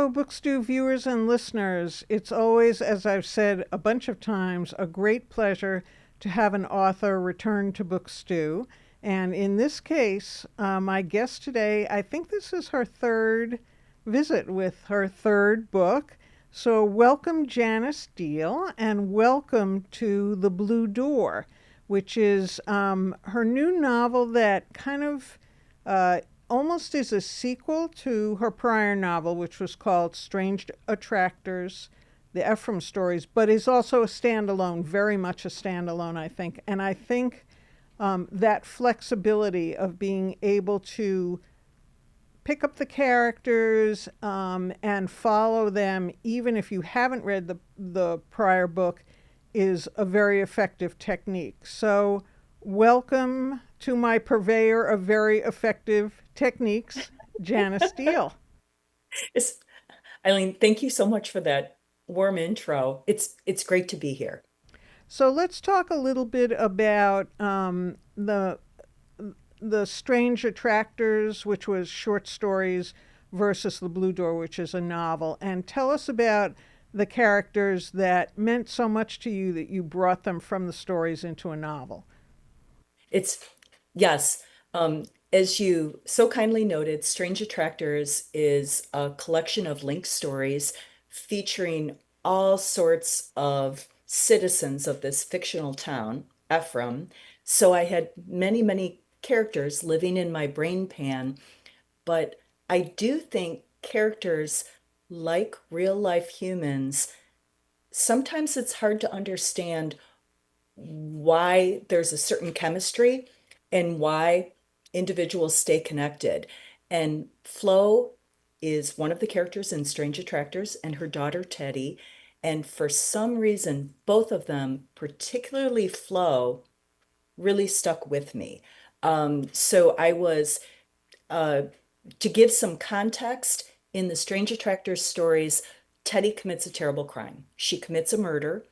Hello, Bookstew viewers and listeners. It's always, as I've said a bunch of times, a great pleasure to have an author return to Bookstew. And in this case, my guest today, I think this is her third visit with her third book. So, welcome, Janice Deal, and welcome to The Blue Door, which is her new novel that kind of almost is a sequel to her prior novel, which was called Strange Attractors, the Ephrem stories, but is also a standalone, very much a standalone, I think. And I think that flexibility of being able to pick up the characters and follow them, even if you haven't read the prior book, is a very effective technique. So, welcome to my purveyor of very effective techniques, Janice Deal. It's, Eileen, thank you so much for that warm intro. It's great to be here. So let's talk a little bit about the Strange Attractors, which was short stories, versus The Blue Door, which is a novel, and tell us about the characters that meant so much to you that you brought them from the stories into a novel. It's yes, as you so kindly noted, Strange Attractors is a collection of linked stories featuring all sorts of citizens of this fictional town, Ephrem. So I had many, many characters living in my brain pan, but I do think characters like real life humans, sometimes it's hard to understand why there's a certain chemistry and why individuals stay connected. And Flo is one of the characters in Strange Attractors and her daughter Teddy. And for some reason, both of them, particularly Flo, really stuck with me. So I was, uh, to give some context, in the Strange Attractors stories, Teddy commits a terrible crime. She commits a murder,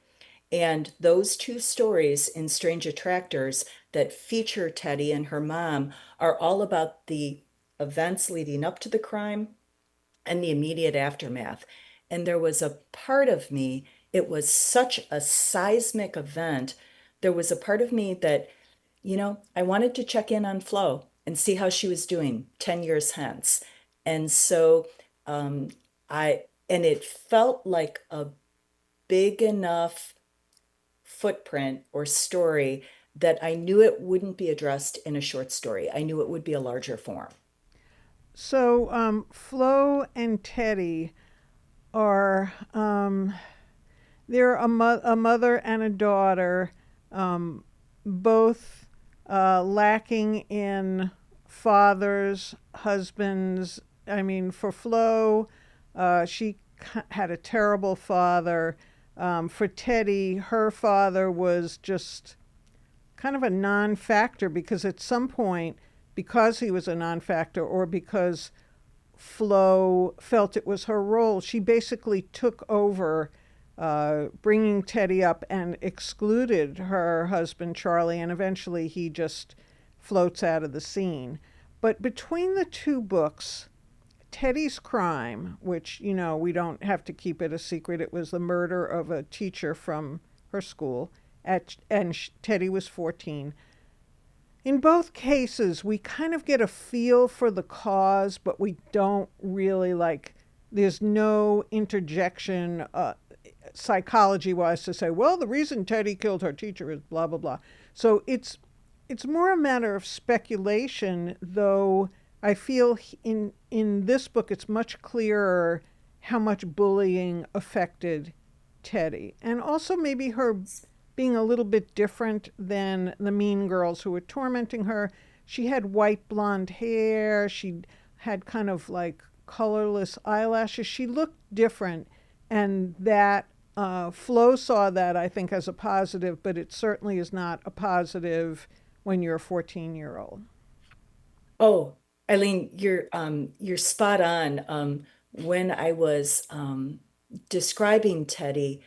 and those two stories in Strange Attractors that feature Teddy and her mom are all about the events leading up to the crime and the immediate aftermath. And there was a part of me, it was such a seismic event. There was a part of me that, I wanted to check in on Flo and see how she was doing 10 years hence. And so um, and it felt like a big enough footprint or story that I knew it wouldn't be addressed in a short story. I knew it would be a larger form. So, Flo and Teddy are they're a mother and a daughter, both lacking in fathers, husbands. I mean, for Flo, she had a terrible father. For Teddy, her father was just kind of a non factor because at some point, because he was a non factor or because Flo felt it was her role, she basically took over bringing Teddy up and excluded her husband, Charlie, and eventually he just floats out of the scene. But between the two books, Teddy's crime, which, we don't have to keep it a secret, it was the murder of a teacher from her school, and Teddy was 14. In both cases, we kind of get a feel for the cause, but we don't really there's no interjection psychology wise to say, well, the reason Teddy killed her teacher is blah, blah, blah. So it's more a matter of speculation, though I feel in this book it's much clearer how much bullying affected Teddy. And also maybe her being a little bit different than the mean girls who were tormenting her. She had white blonde hair. She had kind of like colorless eyelashes. She looked different. And that Flo saw that, I think, as a positive, but it certainly is not a positive when you're a 14-year-old. Oh, Eileen, you're spot on. When I was describing Teddy,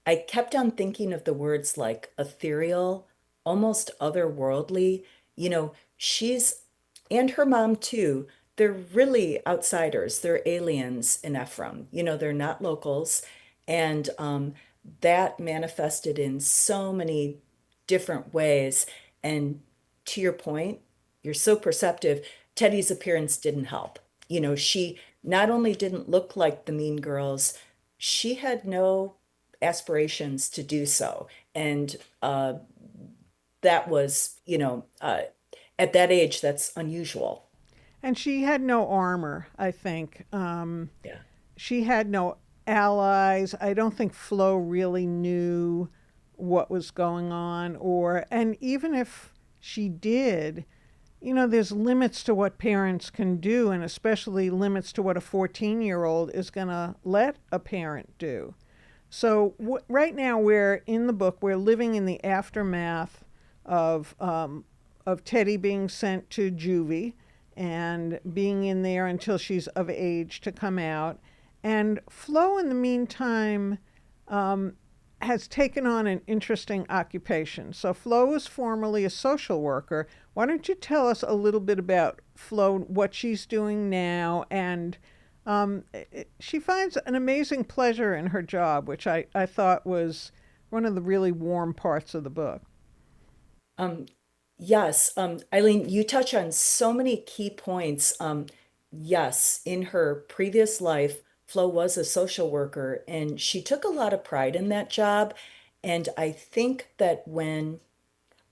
I kept on thinking of the words like ethereal, almost otherworldly. She's, and her mom too, they're really outsiders. They're aliens in Ephrem. They're not locals. And that manifested in so many different ways. And to your point, you're so perceptive. Teddy's appearance didn't help. She not only didn't look like the mean girls, she had no aspirations to do so. And that was, at that age, that's unusual. And she had no armor, I think. Yeah. She had no allies. I don't think Flo really knew what was going on, and even if she did, there's limits to what parents can do, and especially limits to what a 14-year-old is going to let a parent do. So right now we're in the book. We're living in the aftermath of Teddy being sent to juvie and being in there until she's of age to come out. And Flo, in the meantime, has taken on an interesting occupation. So Flo was formerly a social worker. Why don't you tell us a little bit about Flo, what she's doing now, and she finds an amazing pleasure in her job, which I thought was one of the really warm parts of the book. Um, yes, Eileen, you touch on so many key points. Yes, in her previous life, Flo was a social worker and she took a lot of pride in that job. And I think that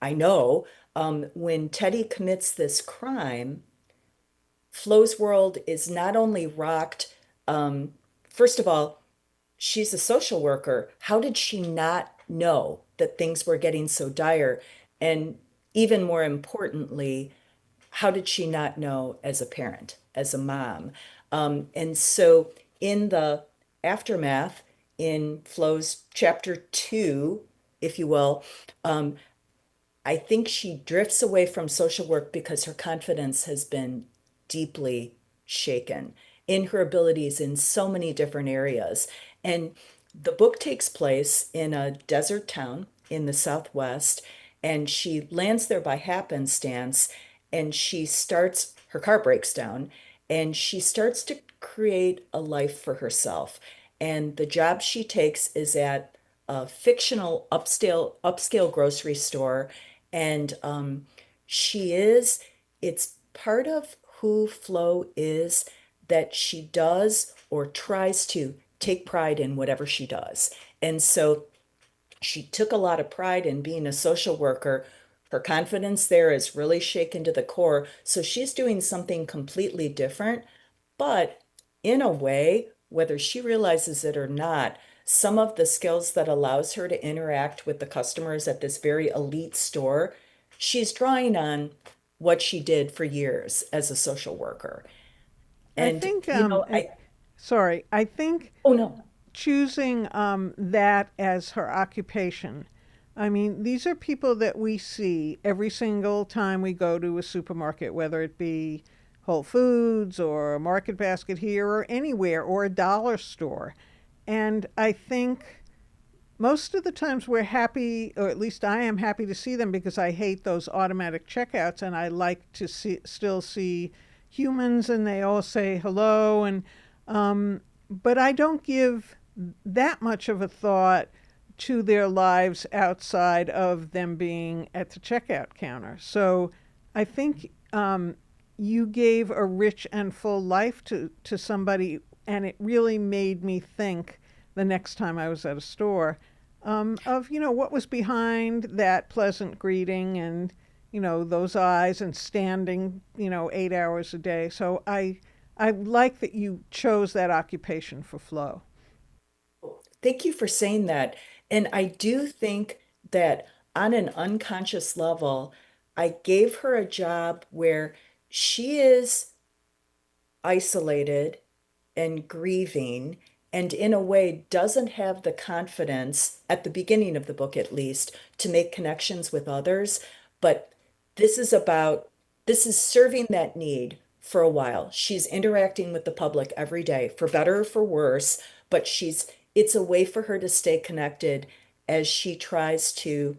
I know, when Teddy commits this crime, Flo's world is not only rocked, um, first of all, she's a social worker. How did she not know that things were getting so dire? And even more importantly, how did she not know as a parent, as a mom? And so in the aftermath, in Flo's chapter 2, if you will, um, I think she drifts away from social work because her confidence has been deeply shaken in her abilities in so many different areas. And the book takes place in a desert town in the Southwest, and she lands there by happenstance, and her car breaks down, and she starts to create a life for herself. And the job she takes is at a fictional upscale grocery store, and she is it's part of who Flo is, that she does or tries to take pride in whatever she does. And so she took a lot of pride in being a social worker. Her confidence there is really shaken to the core, so she's doing something completely different. But in a way, whether she realizes it or not, some of the skills that allows her to interact with the customers at this very elite store, she's drawing on what she did for years as a social worker. I And, think, I, sorry, I think oh no. choosing that as her occupation. I mean, these are people that we see every single time we go to a supermarket, whether it be Whole Foods or a Market Basket here or anywhere or a dollar store. And I think most of the times we're happy, or at least I am happy to see them because I hate those automatic checkouts and I like to still see humans and they all say hello. But I don't give that much of a thought to their lives outside of them being at the checkout counter. So I think you gave a rich and full life to somebody, and it really made me think the next time I was at a store of what was behind that pleasant greeting and those eyes and standing 8 hours a day. So I like that you chose that occupation for Flo. Thank you for saying that. And I do think that on an unconscious level, I gave her a job where she is isolated and grieving, and in a way doesn't have the confidence, at the beginning of the book at least, to make connections with others. But this is about, this is serving that need for a while. She's interacting with the public every day, for better or for worse, but it's a way for her to stay connected as she tries to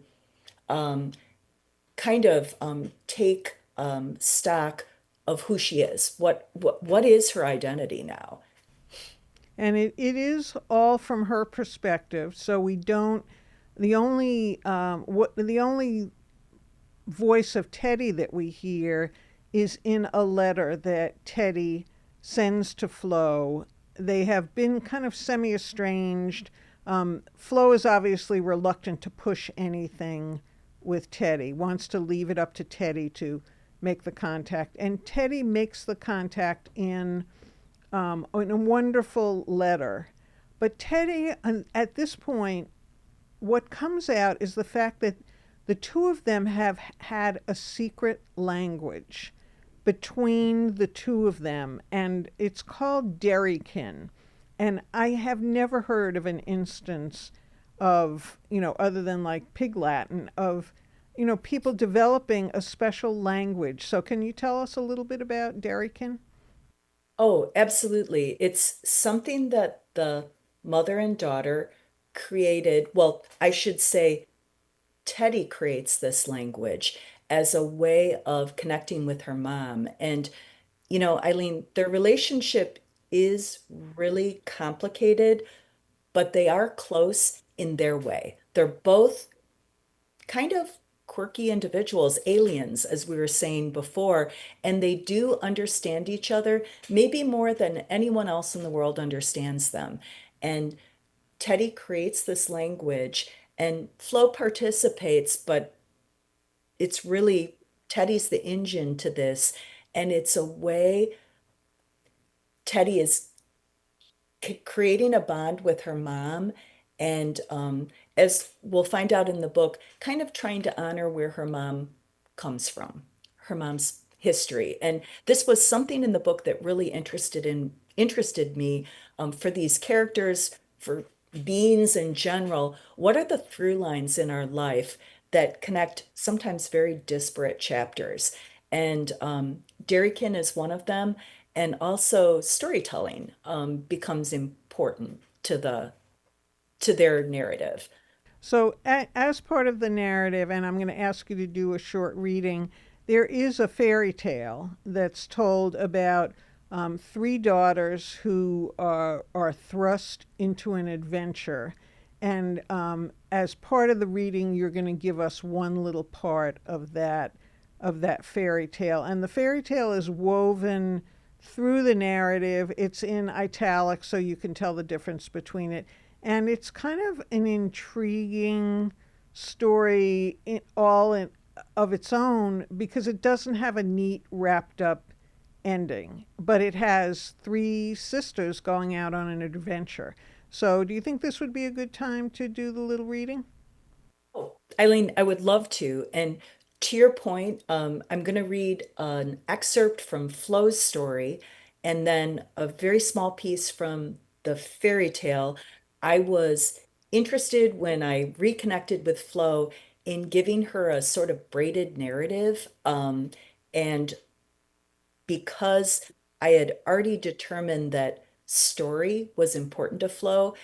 kind of take stock of who she is. What is her identity now? And it is all from her perspective. So we don't, the only voice of Teddy that we hear is in a letter that Teddy sends to Flo. They have been kind of semi estranged. Flo is obviously reluctant to push anything with Teddy, wants to leave it up to Teddy to make the contact. And Teddy makes the contact in a wonderful letter. But Teddy, at this point, what comes out is the fact that the two of them have had a secret language between the two of them, and it's called Derrykin. And I have never heard of an instance of, other than like Pig Latin, of, people developing a special language. So can you tell us a little bit about Derrykin? Oh, absolutely. It's something that the mother and daughter created. Well, I should say Teddy creates this language as a way of connecting with her mom. And, Eileen, their relationship is really complicated, but they are close in their way. They're both kind of quirky individuals, aliens, as we were saying before, and they do understand each other, maybe more than anyone else in the world understands them. And Teddy creates this language, and Flo participates, but it's really Teddy's the engine to this. And it's a way Teddy is creating a bond with her mom, and as we'll find out in the book, kind of trying to honor where her mom comes from, her mom's history. And this was something in the book that really interested me, for these characters, for beings in general. What are the through lines in our life that connect sometimes very disparate chapters? And Derrykin is one of them, and also storytelling becomes important to their narrative. So, as part of the narrative, and I'm going to ask you to do a short reading, there is a fairy tale that's told about three daughters who are thrust into an adventure. And as part of the reading, you're going to give us one little part of that fairy tale. And the fairy tale is woven through the narrative. It's in italics, so you can tell the difference between it. And it's kind of an intriguing story of its own because it doesn't have a neat wrapped up ending, but it has three sisters going out on an adventure. So, do you think this would be a good time to do the little reading? Oh, Eileen, I would love to. And to your point, I'm going to read an excerpt from Flo's story and then a very small piece from the fairy tale. I was interested when I reconnected with Flo in giving her a sort of braided narrative. And because I had already determined that story was important to Flo,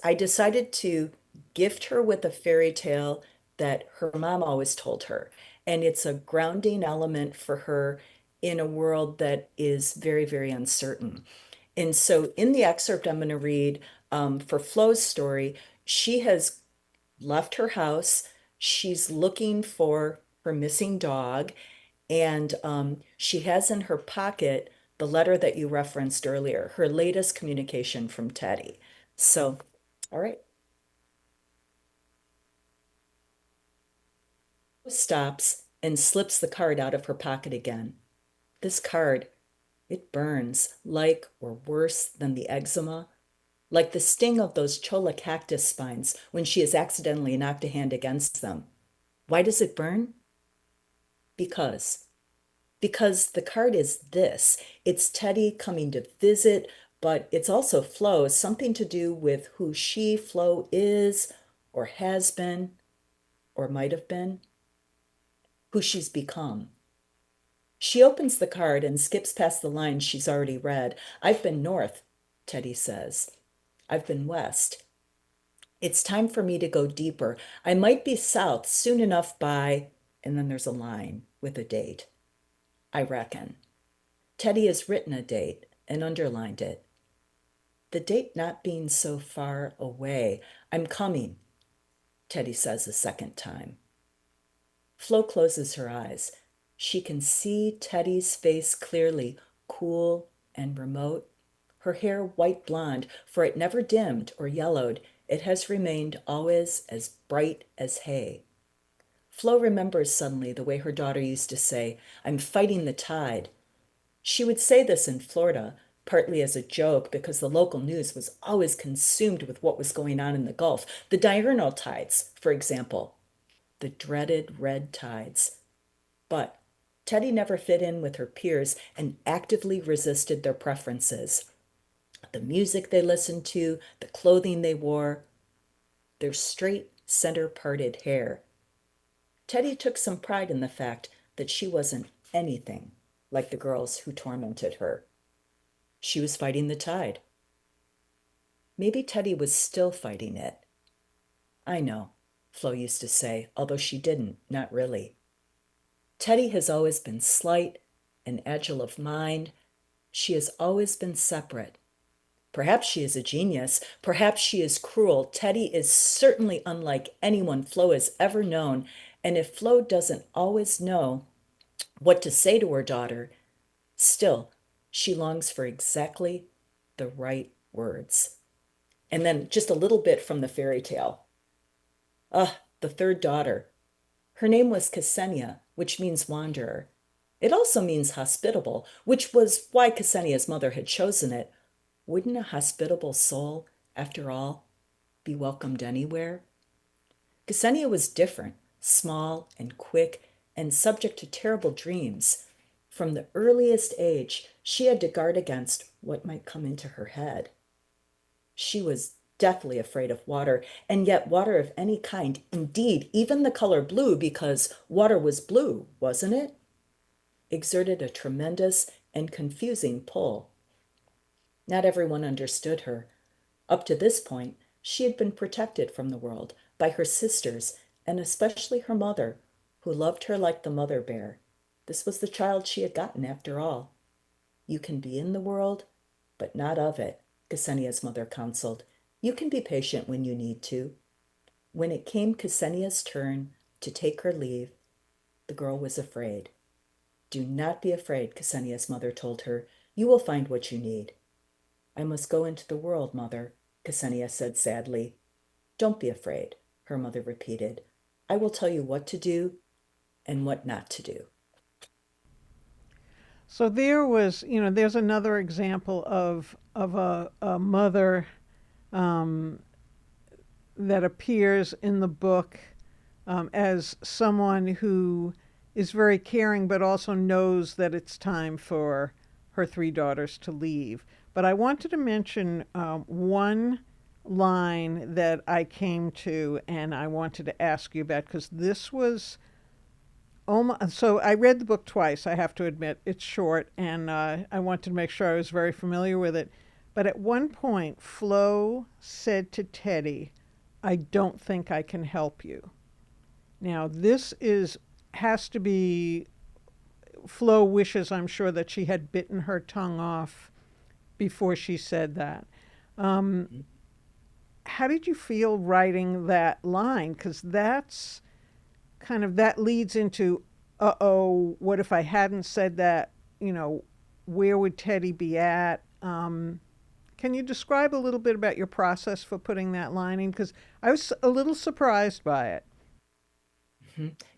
I decided to gift her with a fairy tale that her mom always told her. And it's a grounding element for her in a world that is very, very uncertain. And so in the excerpt I'm going to read, for Flo's story, she has left her house. She's looking for her missing dog, and she has in her pocket the letter that you referenced earlier, her latest communication from Teddy. So, all right. Stops and slips the card out of her pocket again. This card, it burns like or worse than the eczema, like the sting of those cholla cactus spines when she has accidentally knocked a hand against them. Why does it burn? Because. Because the card is this. It's Teddy coming to visit, but it's also Flo, something to do with who she, Flo, is, or has been, or might have been, who she's become. She opens the card and skips past the lines she's already read. I've been north, Teddy says. I've been west. It's time for me to go deeper. I might be south soon enough by, and then there's a line with a date. I reckon. Teddy has written a date and underlined it. The date not being so far away. I'm coming, Teddy says a second time. Flo closes her eyes. She can see Teddy's face clearly, cool and remote. Her hair white blonde, for it never dimmed or yellowed. It has remained always as bright as hay. Flo remembers suddenly the way her daughter used to say, I'm fighting the tide. She would say this in Florida, partly as a joke because the local news was always consumed with what was going on in the Gulf. The diurnal tides, for example, the dreaded red tides. But Teddy never fit in with her peers and actively resisted their preferences. The music they listened to, the clothing they wore, their straight, center parted hair. Teddy took some pride in the fact that she wasn't anything like the girls who tormented her. She was fighting the tide. Maybe Teddy was still fighting it. I know, Flo used to say, although she didn't, not really. Teddy has always been slight and agile of mind. She has always been separate. Perhaps she is a genius. Perhaps she is cruel. Teddy is certainly unlike anyone Flo has ever known. And if Flo doesn't always know what to say to her daughter, still, she longs for exactly the right words. And then just a little bit from the fairy tale. The third daughter. Her name was Ksenia, which means wanderer. It also means hospitable, which was why Ksenia's mother had chosen it. Wouldn't a hospitable soul, after all, be welcomed anywhere? Ksenia was different, small and quick, and subject to terrible dreams. From the earliest age, she had to guard against what might come into her head. She was deathly afraid of water, and yet water of any kind, indeed, even the color blue, because water was blue, wasn't it? Exerted a tremendous and confusing pull. Not everyone understood her. Up to this point, she had been protected from the world by her sisters, and especially her mother, who loved her like the mother bear. This was the child she had gotten after all. You can be in the world, but not of it, Ksenia's mother counseled. You can be patient when you need to. When it came Ksenia's turn to take her leave, the girl was afraid. Do not be afraid, Ksenia's mother told her. You will find what you need. I must go into the world, mother, Ksenia said sadly. Don't be afraid, her mother repeated. I will tell you what to do and what not to do. So there was, there's another example of a mother um, that appears in the book as someone who is very caring, but also knows that it's time for her three daughters to leave. But I wanted to mention one line that I came to and I wanted to ask you about because this was almost, so I read the book twice, I have to admit. It's short, and I wanted to make sure I was very familiar with it. But at one point, Flo said to Teddy, I don't think I can help you. Now, this is has to be Flo wishes, I'm sure, that she had bitten her tongue off before she said that. Um, how did you feel writing that line? Because that's kind of that leads into, what if I hadn't said that? Where would Teddy be at? Can you describe a little bit about your process for putting that line in? Because I was a little surprised by it.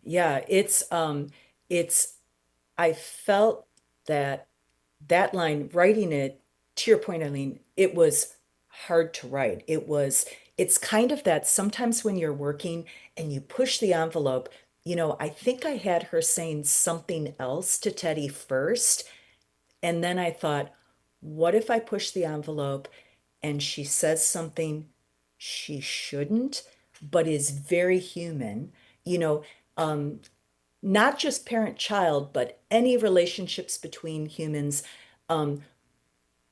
Yeah, it's I felt that that line, writing it, to your point, Eileen, it was hard to write. It's kind of that sometimes when you're working and you push the envelope, I think I had her saying something else to Teddy first. And then I thought, what if I push the envelope and she says something she shouldn't, but is very human? You know, um, not just parent child, but any relationships between humans. Um,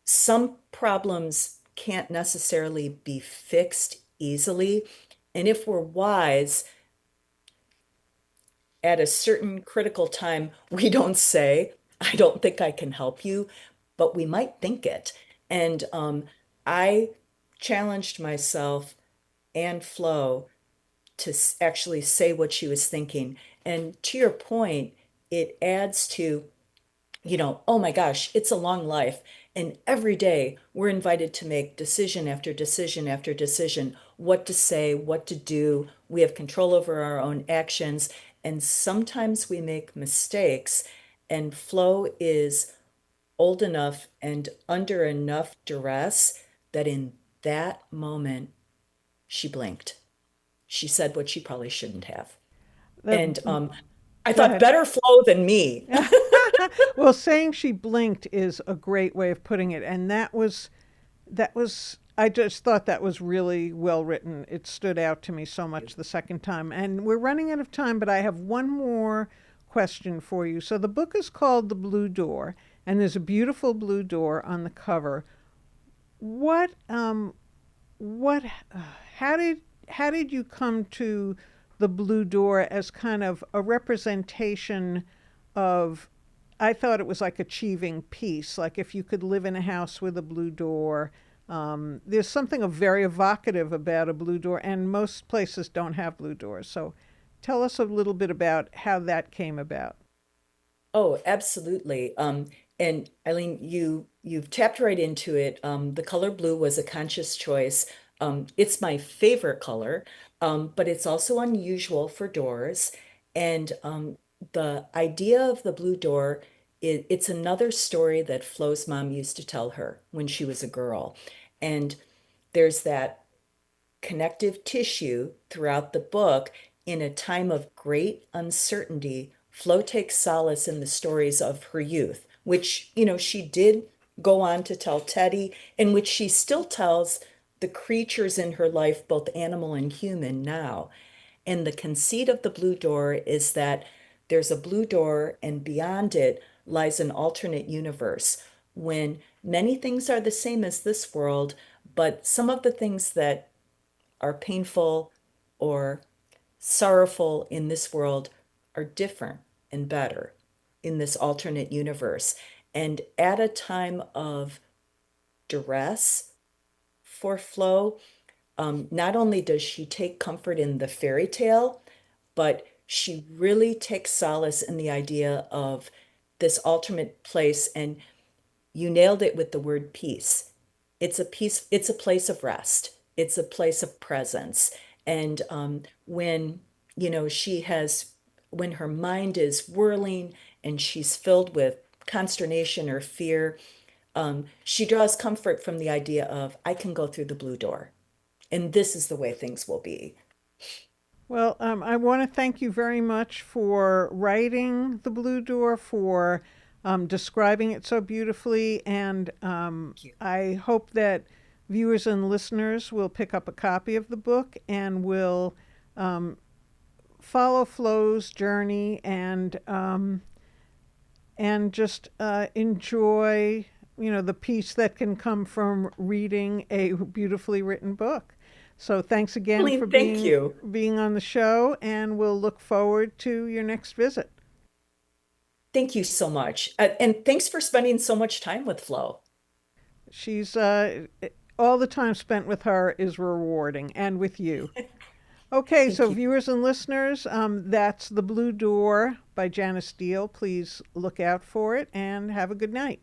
some problems can't necessarily be fixed easily. And if we're wise, at a certain critical time, we don't say, I don't think I can help you, but we might think it. And I challenged myself and Flo to actually say what she was thinking. And to your point, it adds to, oh my gosh, it's a long life. And every day we're invited to make decision after decision after decision, what to say, what to do. We have control over our own actions. And sometimes we make mistakes. And Flo is old enough and under enough duress that in that moment, she blinked. She said what she probably shouldn't have. That, And I go thought ahead. better Flo than me. Well, saying she blinked is a great way of putting it, and that was I just thought that was really well written. It stood out to me so much the second time. And we're running out of time, but I have one more question for you. So the book is called The Blue Door, and there's a beautiful blue door on the cover. What what how did you come to the blue door as kind of a representation of, I thought it was like achieving peace, like if you could live in a house with a blue door. There's something very evocative about a blue door, and most places don't have blue doors. So tell us a little bit about how that came about. Oh, absolutely. And Eileen, you've tapped right into it. The color blue was a conscious choice. It's my favorite color, but it's also unusual for doors. And the idea of the blue door, it's another story that Flo's mom used to tell her when she was a girl. And there's that connective tissue throughout the book. In a time of great uncertainty, Flo takes solace in the stories of her youth, which, she did go on to tell Teddy, and which she still tells the creatures in her life, both animal and human, now. And the conceit of the blue door is that there's a blue door, and beyond it lies an alternate universe when many things are the same as this world, but some of the things that are painful or sorrowful in this world are different and better in this alternate universe. And at a time of duress for Flo, not only does she take comfort in the fairy tale, but she really takes solace in the idea of this alternate place. And you nailed it with the word peace. It's a place of rest. It's a place of presence. And when, she has, when her mind is whirling and she's filled with consternation or fear, she draws comfort from the idea of, I can go through the blue door, and this is the way things will be. Well, I want to thank you very much for writing The Blue Door, for describing it so beautifully, and Thank you. I hope that viewers and listeners will pick up a copy of the book and will um, follow Flo's journey and just enjoy, the peace that can come from reading a beautifully written book. So thanks again for Eileen, thank you. being on the show, and we'll look forward to your next visit. Thank you so much. And thanks for spending so much time with Flo. She's all the time spent with her is rewarding, and with you. Okay, Thank so you. viewers and listeners, that's The Blue Door by Janice Deal. Please look out for it and have a good night.